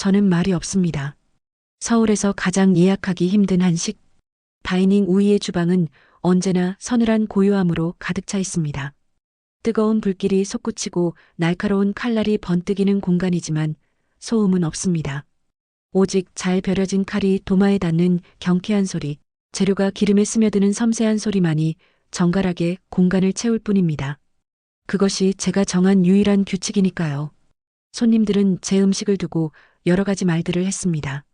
저는 말이 없습니다. 서울에서 가장 예약하기 힘든 한식, 다이닝 우이의 주방은 언제나 서늘한 고요함으로 가득 차 있습니다. 뜨거운 불길이 솟구치고 날카로운 칼날이 번뜩이는 공간이지만 소음은 없습니다. 오직 잘 벼려진 칼이 도마에 닿는 경쾌한 소리, 재료가 기름에 스며드는 섬세한 소리만이 정갈하게 공간을 채울 뿐입니다. 그것이 제가 정한 유일한 규칙이니까요. 손님들은 제 음식을 두고 여러 가지 말들을 했습니다.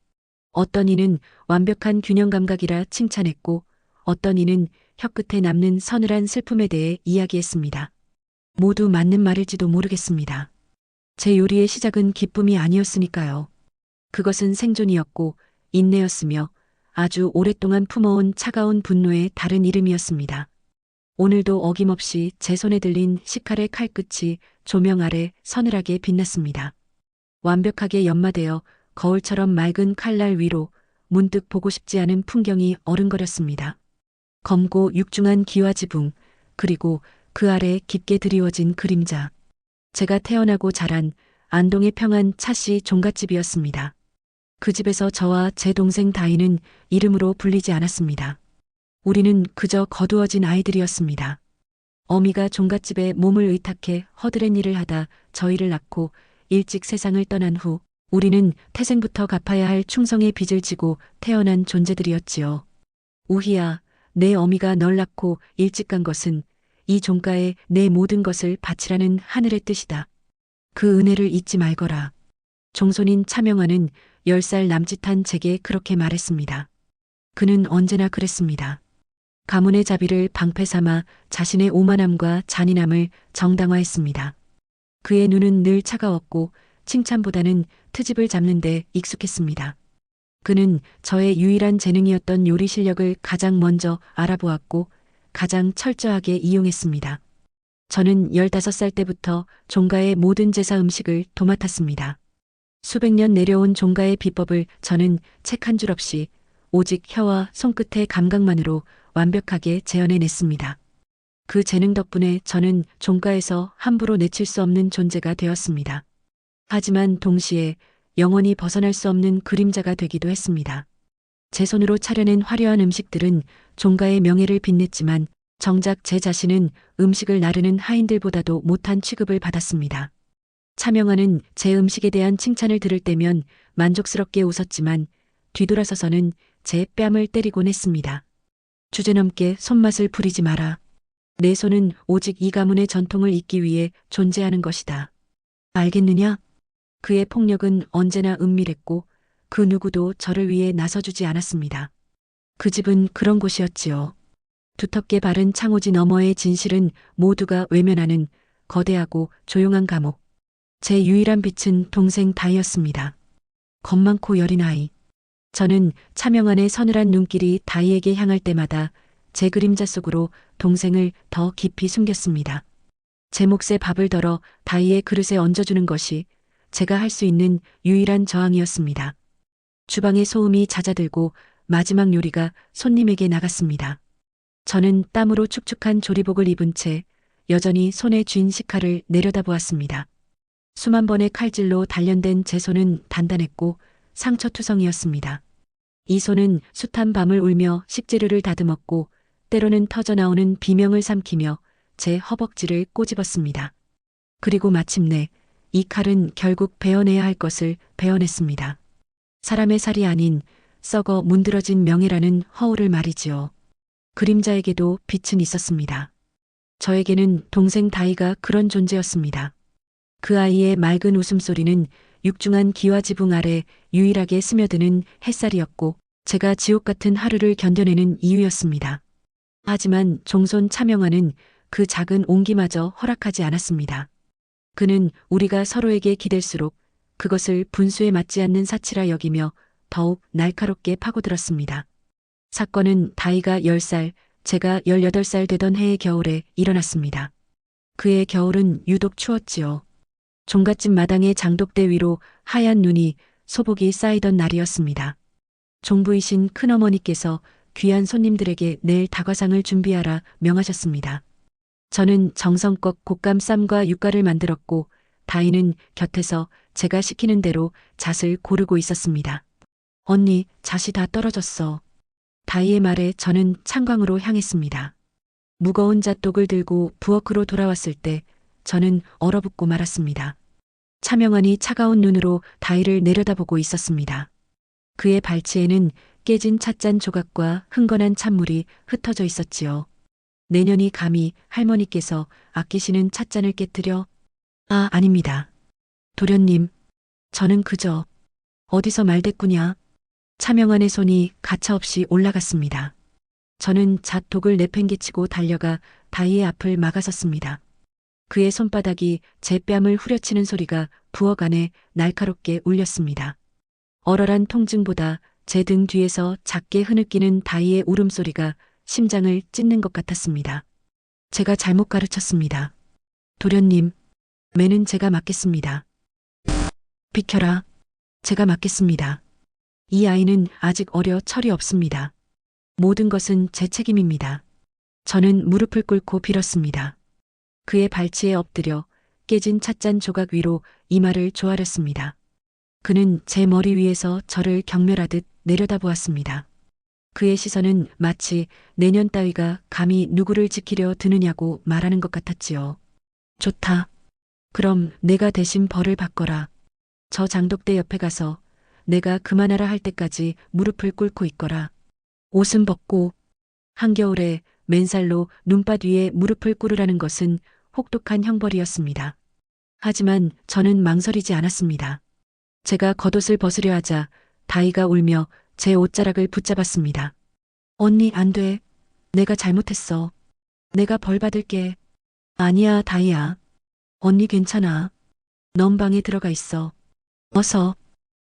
어떤 이는 완벽한 균형 감각이라 칭찬했고, 어떤 이는 혀끝에 남는 서늘한 슬픔에 대해 이야기했습니다. 모두 맞는 말일지도 모르겠습니다. 제 요리의 시작은 기쁨이 아니었으니까요. 그것은 생존이었고 인내였으며 아주 오랫동안 품어온 차가운 분노의 다른 이름이었습니다. 오늘도 어김없이 제 손에 들린 식칼의 칼끝이 조명 아래 서늘하게 빛났습니다. 완벽하게 연마되어 거울처럼 맑은 칼날 위로 문득 보고 싶지 않은 풍경이 어른거렸습니다. 검고 육중한 기와 지붕, 그리고 그 아래 깊게 드리워진 그림자. 제가 태어나고 자란 안동의 평안 차씨 종갓집이었습니다. 그 집에서 저와 제 동생 다희는 이름으로 불리지 않았습니다. 우리는 그저 거두어진 아이들이었습니다. 어미가 종갓집에 몸을 의탁해 허드렛 일을 하다 저희를 낳고 일찍 세상을 떠난 후 우리는 태생부터 갚아야 할 충성의 빚을 지고 태어난 존재들이었지요. 우희야, 내 어미가 널 낳고 일찍 간 것은 이 종가에 내 모든 것을 바치라는 하늘의 뜻이다. 그 은혜를 잊지 말거라. 종손인 차명화는 10살 남짓한 제게 그렇게 말했습니다. 그는 언제나 그랬습니다. 가문의 자비를 방패 삼아 자신의 오만함과 잔인함을 정당화했습니다. 그의 눈은 늘 차가웠고 칭찬보다는 트집을 잡는 데 익숙했습니다. 그는 저의 유일한 재능이었던 요리 실력을 가장 먼저 알아보았고 가장 철저하게 이용했습니다. 저는 15살 때부터 종가의 모든 제사 음식을 도맡았습니다. 수백 년 내려온 종가의 비법을 저는 책 한 줄 없이 오직 혀와 손끝의 감각만으로 완벽하게 재현해냈습니다. 그 재능 덕분에 저는 종가에서 함부로 내칠 수 없는 존재가 되었습니다. 하지만 동시에 영원히 벗어날 수 없는 그림자가 되기도 했습니다. 제 손으로 차려낸 화려한 음식들은 종가의 명예를 빛냈지만 정작 제 자신은 음식을 나르는 하인들보다도 못한 취급을 받았습니다. 차명화는 제 음식에 대한 칭찬을 들을 때면 만족스럽게 웃었지만 뒤돌아서서는 제 뺨을 때리곤 했습니다. 주제넘게 손맛을 부리지 마라. 내 손은 오직 이 가문의 전통을 잇기 위해 존재하는 것이다. 알겠느냐? 그의 폭력은 언제나 은밀했고 그 누구도 저를 위해 나서주지 않았습니다. 그 집은 그런 곳이었지요. 두텁게 바른 창호지 너머의 진실은 모두가 외면하는 거대하고 조용한 감옥. 제 유일한 빛은 동생 다이였습니다. 겁 많고 여린 아이. 저는 차명한의 서늘한 눈길이 다이에게 향할 때마다 제 그림자 속으로 동생을 더 깊이 숨겼습니다. 제 몫에 밥을 덜어 다이의 그릇에 얹어주는 것이 제가 할 수 있는 유일한 저항이었습니다. 주방의 소음이 잦아들고 마지막 요리가 손님에게 나갔습니다. 저는 땀으로 축축한 조리복을 입은 채 여전히 손에 쥔 식칼을 내려다보았습니다. 수만 번의 칼질로 단련된 제 손은 단단했고 상처투성이었습니다. 이 손은 숱한 밤을 울며 식재료를 다듬었고 때로는 터져나오는 비명을 삼키며 제 허벅지를 꼬집었습니다. 그리고 마침내 이 칼은 결국 베어내야 할 것을 베어냈습니다. 사람의 살이 아닌 썩어 문드러진 명예라는 허울을 말이지요. 그림자에게도 빛은 있었습니다. 저에게는 동생 다이가 그런 존재였습니다. 그 아이의 맑은 웃음소리는 육중한 기와 지붕 아래 유일하게 스며드는 햇살이었고 제가 지옥 같은 하루를 견뎌내는 이유였습니다. 하지만 종손 차명화는 그 작은 온기마저 허락하지 않았습니다. 그는 우리가 서로에게 기댈수록 그것을 분수에 맞지 않는 사치라 여기며 더욱 날카롭게 파고들었습니다. 사건은 다이가 10살, 제가 18살 되던 해의 겨울에 일어났습니다. 그의 겨울은 유독 추웠지요. 종갓집 마당의 장독대 위로 하얀 눈이 소복이 쌓이던 날이었습니다. 종부이신 큰어머니께서 귀한 손님들에게 내일 다과상을 준비하라 명하셨습니다. 저는 정성껏 곶감 쌈과 육가를 만들었고 다이는 곁에서 제가 시키는 대로 잣을 고르고 있었습니다. 언니, 잣이 다 떨어졌어. 다희의 말에 저는 창광으로 향했습니다. 무거운 잣독을 들고 부엌으로 돌아왔을 때 저는 얼어붙고 말았습니다. 차명환이 차가운 눈으로 다희를 내려다보고 있었습니다. 그의 발치에는 깨진 찻잔 조각과 흥건한 찬물이 흩어져 있었지요. 내년이 감히 할머니께서 아끼시는 찻잔을 깨뜨려? 아, 아닙니다. 도련님, 저는 그저 어디서 말대꾸냐? 차명환의 손이 가차없이 올라갔습니다. 저는 잣독을 내팽개치고 달려가 다희의 앞을 막아섰습니다. 그의 손바닥이 제 뺨을 후려치는 소리가 부엌 안에 날카롭게 울렸습니다. 얼얼한 통증보다 제 등 뒤에서 작게 흐느끼는 다희의 울음소리가 심장을 찢는 것 같았습니다. 제가 잘못 가르쳤습니다. 도련님, 매는 제가 맡겠습니다. 비켜라. 제가 맡겠습니다. 이 아이는 아직 어려 철이 없습니다. 모든 것은 제 책임입니다. 저는 무릎을 꿇고 빌었습니다. 그의 발치에 엎드려 깨진 찻잔 조각 위로 이마를 조아렸습니다. 그는 제 머리 위에서 저를 경멸하듯 내려다보았습니다. 그의 시선은 마치 내년 따위가 감히 누구를 지키려 드느냐고 말하는 것 같았지요. 좋다. 그럼 내가 대신 벌을 받거라. 저 장독대 옆에 가서 내가 그만하라 할 때까지 무릎을 꿇고 있거라. 옷은 벗고 한겨울에 맨살로 눈밭 위에 무릎을 꿇으라는 것은 혹독한 형벌이었습니다. 하지만 저는 망설이지 않았습니다. 제가 겉옷을 벗으려 하자 다희가 울며 제 옷자락을 붙잡았습니다. 언니, 안 돼. 내가 잘못했어. 내가 벌 받을게. 아니야, 다희야. 언니 괜찮아. 넌 방에 들어가 있어. 어서.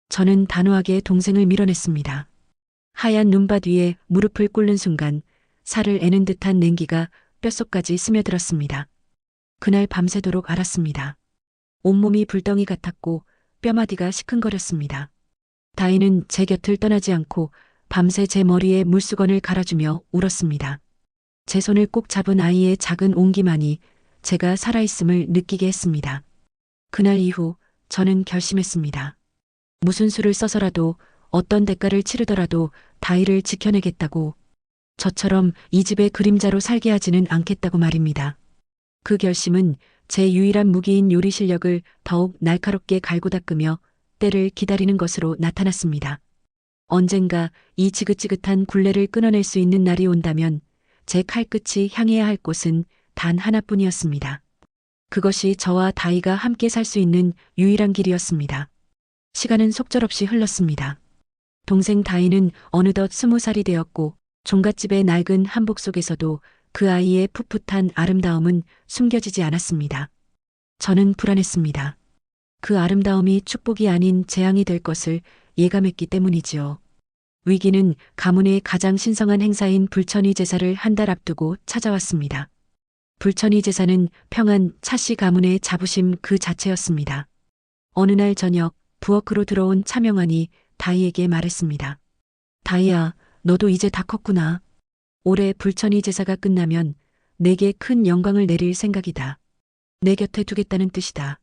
저는 단호하게 동생을 밀어냈습니다. 하얀 눈밭 위에 무릎을 꿇는 순간 살을 애는 듯한 냉기가 뼛속까지 스며들었습니다. 그날 밤새도록 앓았습니다. 온몸이 불덩이 같았고 뼈마디가 시큰거렸습니다. 다희는 제 곁을 떠나지 않고 밤새 제 머리에 물수건을 갈아주며 울었습니다. 제 손을 꼭 잡은 아이의 작은 온기만이 제가 살아있음을 느끼게 했습니다. 그날 이후 저는 결심했습니다. 무슨 수를 써서라도 어떤 대가를 치르더라도 다희를 지켜내겠다고, 저처럼 이 집의 그림자로 살게 하지는 않겠다고 말입니다. 그 결심은 제 유일한 무기인 요리 실력을 더욱 날카롭게 갈고 닦으며 때를 기다리는 것으로 나타났습니다. 언젠가 이 지긋지긋한 굴레를 끊어낼 수 있는 날이 온다면 제 칼끝이 향해야 할 곳은 단 하나뿐이었습니다. 그것이 저와 다희가 함께 살 수 있는 유일한 길이었습니다. 시간은 속절없이 흘렀습니다. 동생 다희는 어느덧 20살이 되었고 종갓집의 낡은 한복 속에서도 그 아이의 풋풋한 아름다움은 숨겨지지 않았습니다. 저는 불안했습니다. 그 아름다움이 축복이 아닌 재앙이 될 것을 예감했기 때문이지요. 위기는 가문의 가장 신성한 행사인 불천이 제사를 한 달 앞두고 찾아왔습니다. 불천이 제사는 평안 차씨 가문의 자부심 그 자체였습니다. 어느 날 저녁 부엌으로 들어온 차명환이 다희에게 말했습니다. 다희야, 너도 이제 다 컸구나. 올해 불천이 제사가 끝나면 내게 큰 영광을 내릴 생각이다. 내 곁에 두겠다는 뜻이다.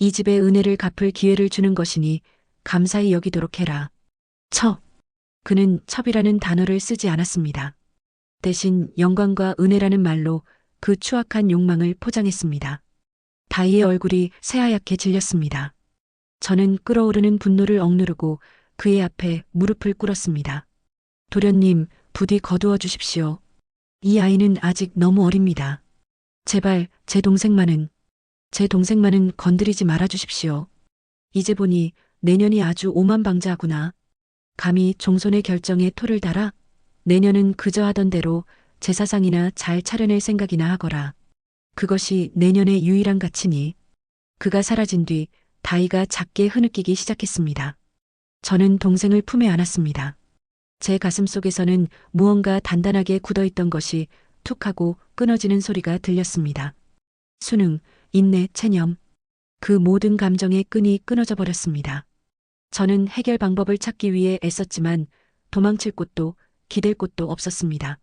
이 집의 은혜를 갚을 기회를 주는 것이니 감사히 여기도록 해라. 그는 첩이라는 단어를 쓰지 않았습니다. 대신 영광과 은혜라는 말로 그 추악한 욕망을 포장했습니다. 다희의 얼굴이 새하얗게 질렸습니다. 저는 끓어오르는 분노를 억누르고 그의 앞에 무릎을 꿇었습니다. 도련님, 부디 거두어 주십시오. 이 아이는 아직 너무 어립니다. 제발 제 동생만은 건드리지 말아 주십시오. 이제 보니 내년이 아주 오만방자하구나. 감히 종손의 결정에 토를 달아? 내년은 그저 하던 대로 제사상이나 잘 차려낼 생각이나 하거라. 그것이 내년의 유일한 가치니. 그가 사라진 뒤 다희가 작게 흐느끼기 시작했습니다. 저는 동생을 품에 안았습니다. 제 가슴 속에서는 무언가 단단하게 굳어있던 것이 툭 하고 끊어지는 소리가 들렸습니다. 수능, 인내, 체념. 그 모든 감정의 끈이 끊어져 버렸습니다. 저는 해결 방법을 찾기 위해 애썼지만 도망칠 곳도 기댈 곳도 없었습니다.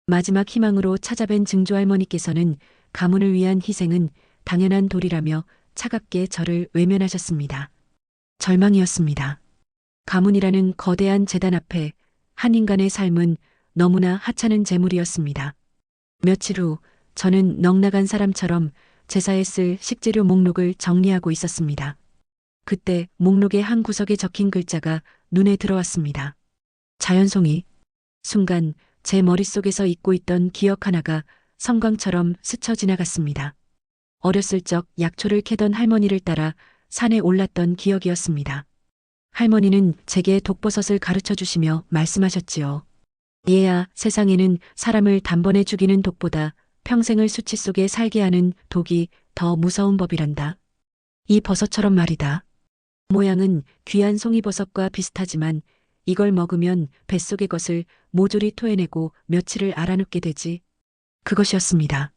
마지막 희망으로 찾아뵌 증조할머니께서는 가문을 위한 희생은 당연한 도리라며 차갑게 저를 외면하셨습니다. 절망이었습니다. 가문이라는 거대한 재단 앞에 한 인간의 삶은 너무나 하찮은 재물이었습니다. 며칠 후 저는 넉나간 사람처럼 제사에 쓸 식재료 목록을 정리하고 있었습니다. 그때 목록의 한 구석에 적힌 글자가 눈에 들어왔습니다. 자연송이. 순간 제 머릿속에서 잊고 있던 기억 하나가 성광처럼 스쳐 지나갔습니다. 어렸을 적 약초를 캐던 할머니를 따라 산에 올랐던 기억이었습니다. 할머니는 제게 독버섯을 가르쳐 주시며 말씀하셨지요. 얘야, 세상에는 사람을 단번에 죽이는 독보다 평생을 수치 속에 살게 하는 독이 더 무서운 법이란다. 이 버섯처럼 말이다. 모양은 귀한 송이버섯과 비슷하지만 이걸 먹으면 뱃속의 것을 모조리 토해내고 며칠을 알아눕게 되지. 그것이었습니다.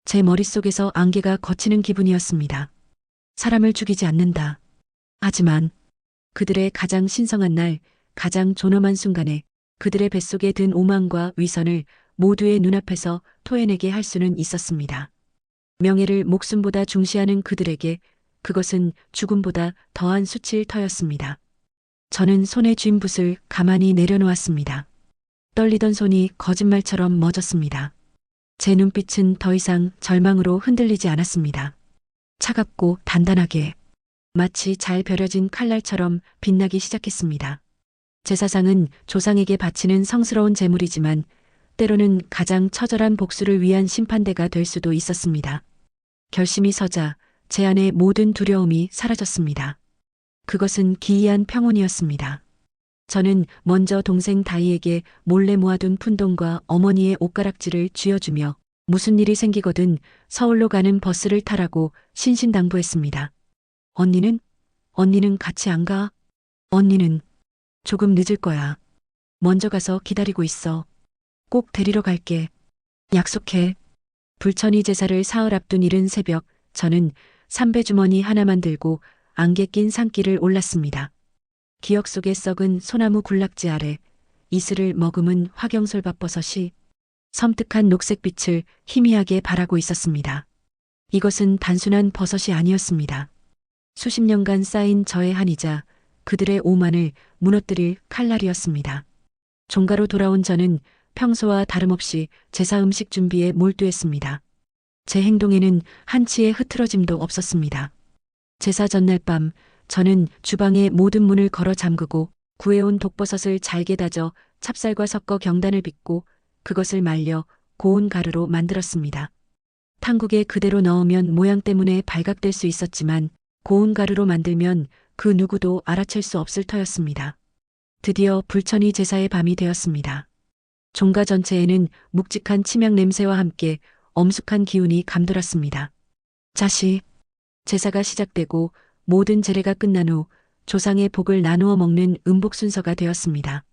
제 머릿속에서 안개가 걷히는 기분이었습니다. 사람을 죽이지 않는다. 하지만 그들의 가장 신성한 날, 가장 존엄한 순간에 그들의 뱃속에 든 오만과 위선을 모두의 눈앞에서 토해내게 할 수는 있었습니다. 명예를 목숨보다 중시하는 그들에게 그것은 죽음보다 더한 수치일 터였습니다. 저는 손에 쥔 붓을 가만히 내려놓았습니다. 떨리던 손이 거짓말처럼 멎었습니다. 제 눈빛은 더 이상 절망으로 흔들리지 않았습니다. 차갑고 단단하게 마치 잘 벼려진 칼날처럼 빛나기 시작했습니다. 제사상은 조상에게 바치는 성스러운 제물이지만 때로는 가장 처절한 복수를 위한 심판대가 될 수도 있었습니다. 결심이 서자 제 안의 모든 두려움이 사라졌습니다. 그것은 기이한 평온이었습니다. 저는 먼저 동생 다희에게 몰래 모아둔 푼돈과 어머니의 옷가락질을 쥐어주며 무슨 일이 생기거든 서울로 가는 버스를 타라고 신신당부했습니다. 언니는 같이 안 가? 언니는 조금 늦을 거야. 먼저 가서 기다리고 있어. 꼭 데리러 갈게. 약속해. 불천이 제사를 사흘 앞둔 이른 새벽, 저는 삼배주머니 하나만 들고 안개 낀 산길을 올랐습니다. 기억 속에 썩은 소나무 군락지 아래 이슬을 머금은 화경솔밭버섯이 섬뜩한 녹색빛을 희미하게 발하고 있었습니다. 이것은 단순한 버섯이 아니었습니다. 수십 년간 쌓인 저의 한이자 그들의 오만을 무너뜨릴 칼날이었습니다. 종가로 돌아온 저는 평소와 다름없이 제사 음식 준비에 몰두했습니다. 제 행동에는 한치의 흐트러짐도 없었습니다. 제사 전날 밤 저는 주방의 모든 문을 걸어 잠그고 구해온 독버섯을 잘게 다져 찹쌀과 섞어 경단을 빚고 그것을 말려 고운 가루로 만들었습니다. 탕국에 그대로 넣으면 모양 때문에 발각될 수 있었지만 고운 가루로 만들면 그 누구도 알아챌 수 없을 터였습니다. 드디어 불천이 제사의 밤이 되었습니다. 종가 전체에는 묵직한 치명 냄새와 함께 엄숙한 기운이 감돌았습니다. 제사가 시작되고 모든 제례가 끝난 후 조상의 복을 나누어 먹는 음복 순서가 되었습니다.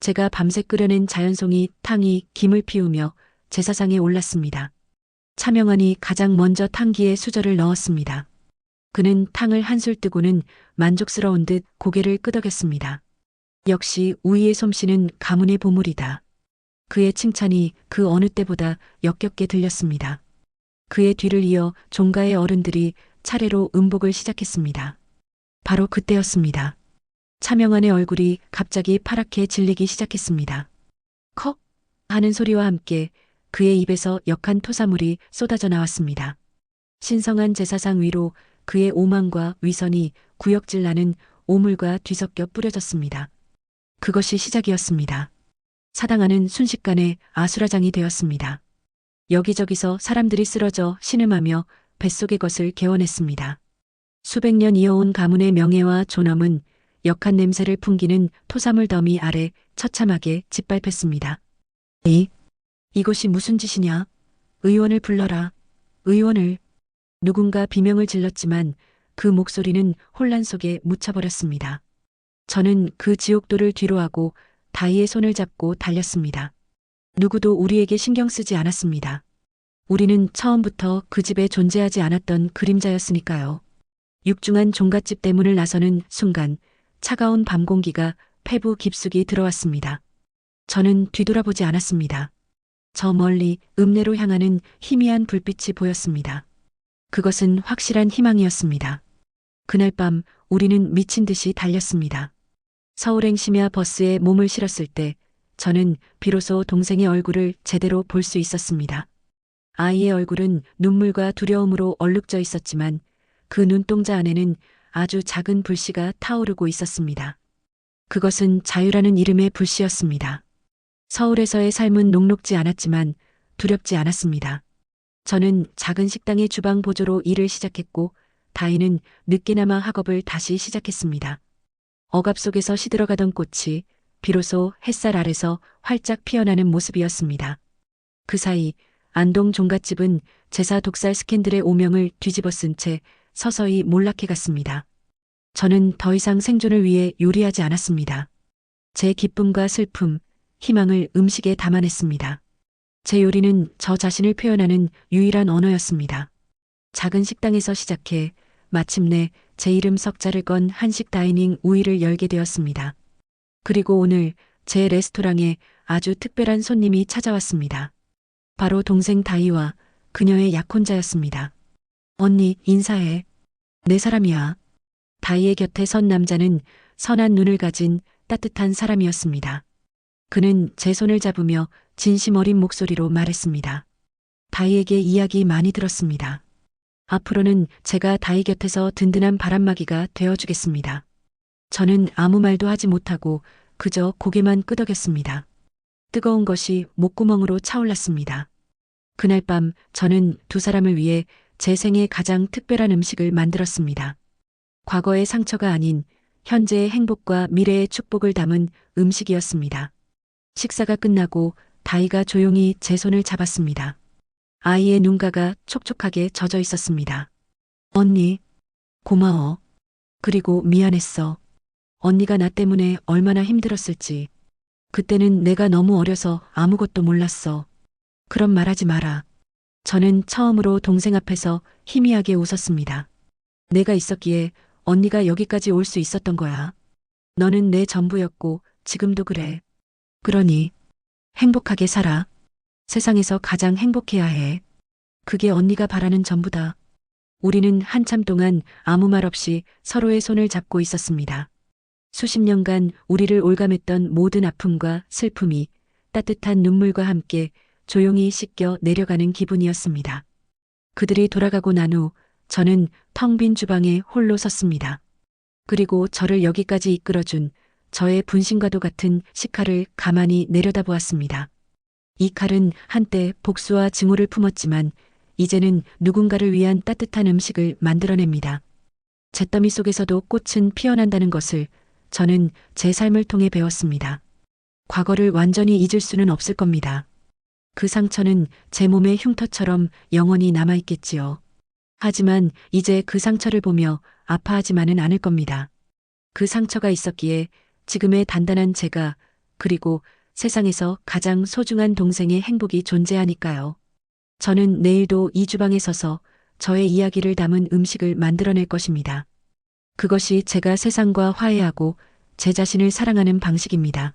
제가 밤새 끓여낸 자연송이 탕이 김을 피우며 제사상에 올랐습니다. 차명환이 가장 먼저 탕기에 수저를 넣었습니다. 그는 탕을 한술 뜨고는 만족스러운 듯 고개를 끄덕였습니다. 역시 우이의 솜씨는 가문의 보물이다. 그의 칭찬이 그 어느 때보다 역겹게 들렸습니다. 그의 뒤를 이어 종가의 어른들이 차례로 음복을 시작했습니다. 바로 그때였습니다. 차명환의 얼굴이 갑자기 파랗게 질리기 시작했습니다. 컥 하는 소리와 함께 그의 입에서 역한 토사물이 쏟아져 나왔습니다. 신성한 제사상 위로 그의 오만과 위선이 구역질 나는 오물과 뒤섞여 뿌려졌습니다. 그것이 시작이었습니다. 사당하는 순식간에 아수라장이 되었습니다. 여기저기서 사람들이 쓰러져 신음하며 뱃속의 것을 개원했습니다. 수백 년 이어온 가문의 명예와 존엄은 역한 냄새를 풍기는 토사물 더미 아래 처참하게 짓밟혔습니다. 이곳이 무슨 짓이냐? 의원을 불러라. 의원을. 누군가 비명을 질렀지만 그 목소리는 혼란 속에 묻혀버렸습니다. 저는 그 지옥도를 뒤로하고 다희의 손을 잡고 달렸습니다. 누구도 우리에게 신경 쓰지 않았습니다. 우리는 처음부터 그 집에 존재하지 않았던 그림자였으니까요. 육중한 종갓집 대문을 나서는 순간 차가운 밤 공기가 폐부 깊숙이 들어왔습니다. 저는 뒤돌아보지 않았습니다. 저 멀리 읍내로 향하는 희미한 불빛이 보였습니다. 그것은 확실한 희망이었습니다. 그날 밤 우리는 미친 듯이 달렸습니다. 서울행 심야 버스에 몸을 실었을 때 저는 비로소 동생의 얼굴을 제대로 볼 수 있었습니다. 아이의 얼굴은 눈물과 두려움으로 얼룩져 있었지만 그 눈동자 안에는 아주 작은 불씨가 타오르고 있었습니다. 그것은 자유라는 이름의 불씨였습니다. 서울에서의 삶은 녹록지 않았지만 두렵지 않았습니다. 저는 작은 식당의 주방 보조로 일을 시작했고 다희는 늦게나마 학업을 다시 시작했습니다. 억압 속에서 시들어가던 꽃이 비로소 햇살 아래서 활짝 피어나는 모습이었습니다. 그 사이 안동 종갓집은 제사 독살 스캔들의 오명을 뒤집어 쓴 채 서서히 몰락해 갔습니다. 저는 더 이상 생존을 위해 요리하지 않았습니다. 제 기쁨과 슬픔, 희망을 음식에 담아냈습니다. 제 요리는 저 자신을 표현하는 유일한 언어였습니다. 작은 식당에서 시작해 마침내 제 이름 석자를 건 한식 다이닝 우이를 열게 되었습니다. 그리고 오늘 제 레스토랑에 아주 특별한 손님이 찾아왔습니다. 바로 동생 다희와 그녀의 약혼자였습니다. 언니, 인사해. 내 사람이야. 다희의 곁에 선 남자는 선한 눈을 가진 따뜻한 사람이었습니다. 그는 제 손을 잡으며 진심 어린 목소리로 말했습니다. 다희에게 이야기 많이 들었습니다. 앞으로는 제가 다희 곁에서 든든한 바람막이가 되어주겠습니다. 저는 아무 말도 하지 못하고 그저 고개만 끄덕였습니다. 뜨거운 것이 목구멍으로 차올랐습니다. 그날 밤 저는 두 사람을 위해 제 생애 가장 특별한 음식을 만들었습니다. 과거의 상처가 아닌 현재의 행복과 미래의 축복을 담은 음식이었습니다. 식사가 끝나고 다희가 조용히 제 손을 잡았습니다. 아이의 눈가가 촉촉하게 젖어 있었습니다. 언니, 고마워. 그리고 미안했어. 언니가 나 때문에 얼마나 힘들었을지. 그때는 내가 너무 어려서 아무것도 몰랐어. 그런 말하지 마라. 저는 처음으로 동생 앞에서 희미하게 웃었습니다. 내가 있었기에 언니가 여기까지 올 수 있었던 거야. 너는 내 전부였고 지금도 그래. 그러니 행복하게 살아. 세상에서 가장 행복해야 해. 그게 언니가 바라는 전부다. 우리는 한참 동안 아무 말 없이 서로의 손을 잡고 있었습니다. 수십 년간 우리를 올감했던 모든 아픔과 슬픔이 따뜻한 눈물과 함께 조용히 씻겨 내려가는 기분이었습니다. 그들이 돌아가고 난 후 저는 텅 빈 주방에 홀로 섰습니다. 그리고 저를 여기까지 이끌어준 저의 분신과도 같은 식칼을 가만히 내려다보았습니다. 이 칼은 한때 복수와 증오를 품었지만 이제는 누군가를 위한 따뜻한 음식을 만들어냅니다. 잿더미 속에서도 꽃은 피어난다는 것을 저는 제 삶을 통해 배웠습니다. 과거를 완전히 잊을 수는 없을 겁니다. 그 상처는 제 몸의 흉터처럼 영원히 남아있겠지요. 하지만 이제 그 상처를 보며 아파하지만은 않을 겁니다. 그 상처가 있었기에 지금의 단단한 제가 그리고 세상에서 가장 소중한 동생의 행복이 존재하니까요. 저는 내일도 이 주방에 서서 저의 이야기를 담은 음식을 만들어낼 것입니다. 그것이 제가 세상과 화해하고 제 자신을 사랑하는 방식입니다.